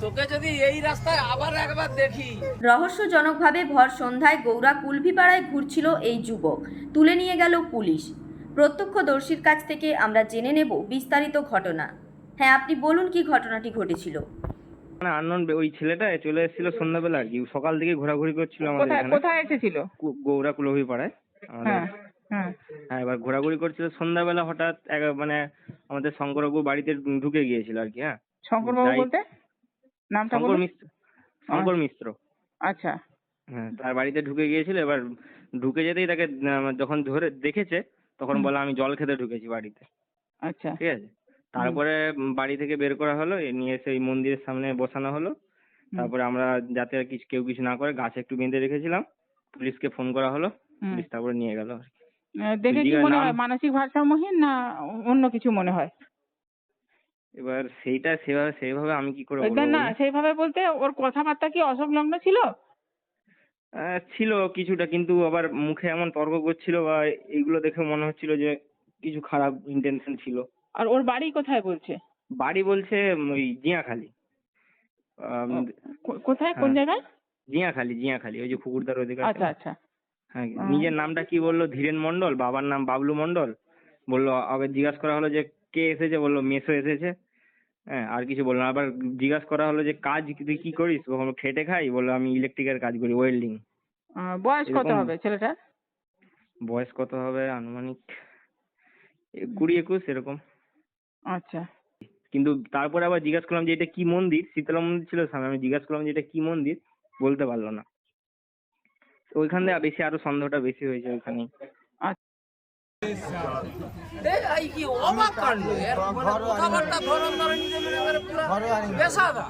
তোকে যদি এই রাস্তায় আবার একবার দেখি। রহস্যজনকভাবে ভর সন্ধ্যায় গৌরা কুলভিপাড়ায় ঘুরছিল এই যুবক, তুলে নিয়ে গেল পুলিশ। প্রত্যক্ষদর্শীর কাছ থেকে আমরা জেনে নেব বিস্তারিত ঘটনা। হ্যাঁ, আপনি বলুন কি ঘটনাটি ঘটেছিল। মানে আননোন ওই ছেলেটা চলে এসেছিল সন্ধ্যাবেলা আর কি, সকাল থেকে ঘোরাঘুরি করছিল আমাদের কোথায় এখানে। কোথায় এসেছিল? গৌরা কুলভি পাড়ায় আমাদের। হ্যাঁ হ্যাঁ হ্যাঁ, এবার ঘোরাঘুরি করছিল সন্ধ্যাবেলা, হঠাৎ মানে আমাদের শঙ্করবাবু বাড়িতে ঢুকে গিয়েছিল আর কি। হ্যাঁ, শঙ্করবাবু বলতে নামটা শঙ্কর বলুন। মিশ্র। শঙ্কর মিশ্র। আচ্ছা। হ্যাঁ, তার বাড়িতে ঢুকে গিয়েছিল। এবার ঢুকে যেতেই তাকে যখন ধরে দেখেছে তখন বলে আমি জল খেতে ঢুকেছি বাড়িতে। আচ্ছা। ঠিক আছে, তারপরে বাড়ি থেকে বের করা হলো, নিয়ে এসে এই মন্দিরের সামনে বসানো হলো। তারপরে আমরা যাতে আর কেউ কিছু না করে গাছে একটু বেঁধে রেখেছিলাম, পুলিশকে ফোন করা হলো, পুলিশ তারপরে নিয়ে গেল। দেখে কি মনে হয় মানসিক ভারসাম্যহীন না অন্য কিছু মনে হয়? এবার সেইভাবে আমি কি করে বলবো? না সেইভাবে বলতে ওর কথাবার্তা কি অসংলগ্ন ছিল? ছিল কিছুটা, কিন্তু আবার মুখে এমন তর্ক করছিল বা এইগুলো দেখে মনে হচ্ছিল যে কিছু খারাপ ইন্টেনশন ছিল। আর ওর বাড়ি কোথায় বলছে? বাড়ি বলছে ওই জিয়াখালী। কোথায়, কোন জায়গায়? জিয়াখালী ওই যে পুকুরদার ওদিকে। আচ্ছা আচ্ছা। হ্যাঁ, নিজের নামটা কি বললো? ধীরেন মণ্ডল। বাবার নাম বাবলু মণ্ডল। বললো, আগে জিজ্ঞাসা করা হলো যে কে এসেছে, বললো মেসো এসেছে। হ্যাঁ, আর কিছু বললো না। আবার জিজ্ঞাসা করা হলো যে কাজ তুই কি করিস? বললো খেটে খাই। বললো আমি ইলেকট্রিকের কাজ করি, ওয়েল্ডিং। বয়স কত হবে ছেলেটার? বয়স কত হবে? আনুমানিক 20-21 এরকম। আচ্ছা। কিন্তু তারপরে আবার জিজ্ঞাসা করলাম যে এটা কি মন্দির, শীতলা মন্দির ছিল সামনে। আমি জিজ্ঞাসা করলাম যে এটা কি মন্দির, বলতে পারলো না। ওইখান থেকে বেশি আরো সন্দেহটা বেশি হয়েছে ওইখানে। কি অবাক কাণ্ড! কথাবার্তা ধরন ধরে নিজে পুরো পেশাদা।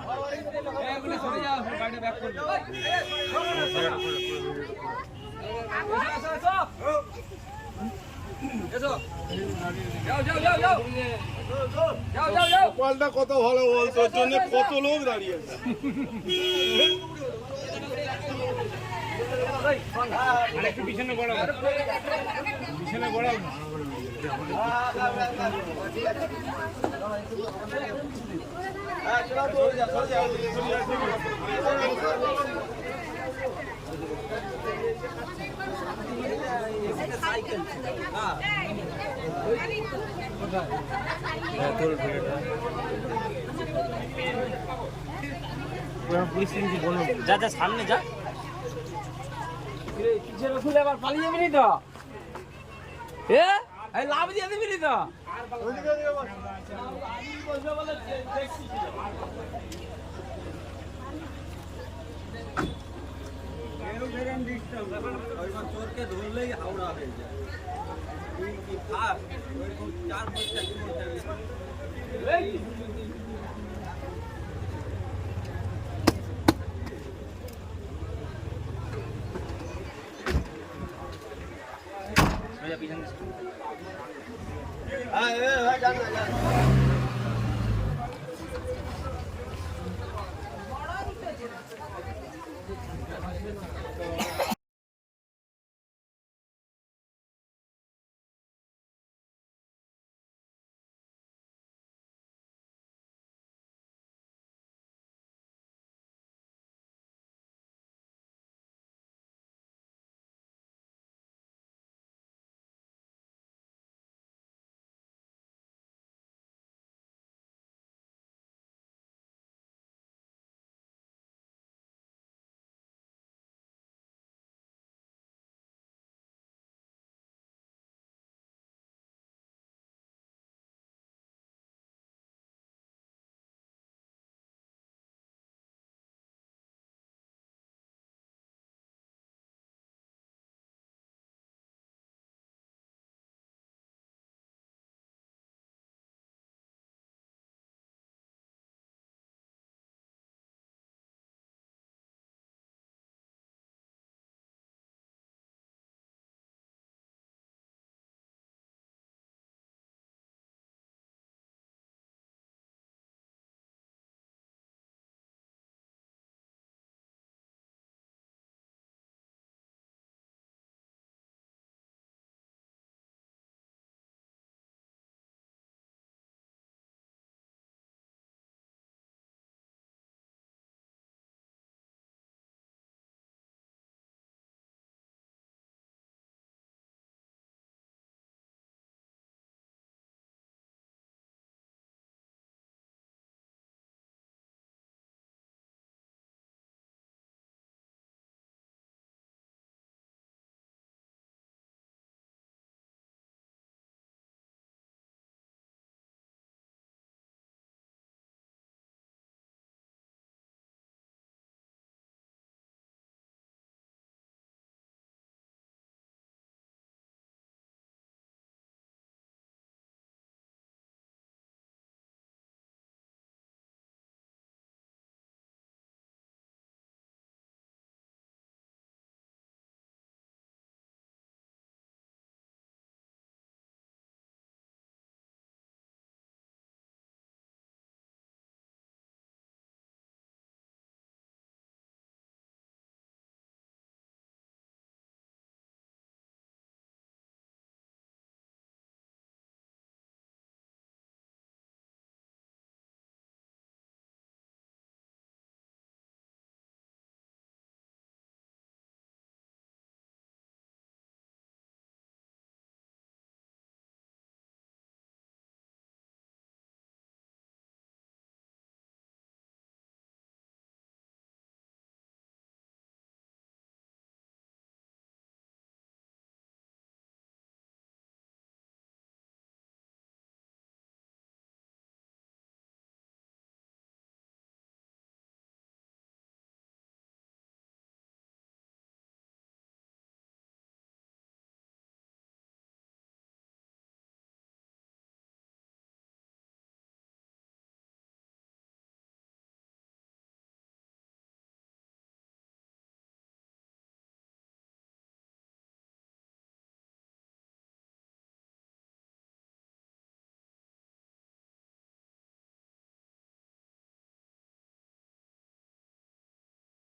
কপালটা কত ভালো বল, তোর জন্য কত লোক দাঁড়িয়ে আছে। পিছনে গড়াও, পিছনে গড়াও না। যা যা সামনে যা। পিছনে খুলে আবার পালিয়ে যাবি নি তো? লাভ দিয়ে দিবি নি তো? চোরকে ধরলেই হাওড়া হয়ে যায়। পিছনে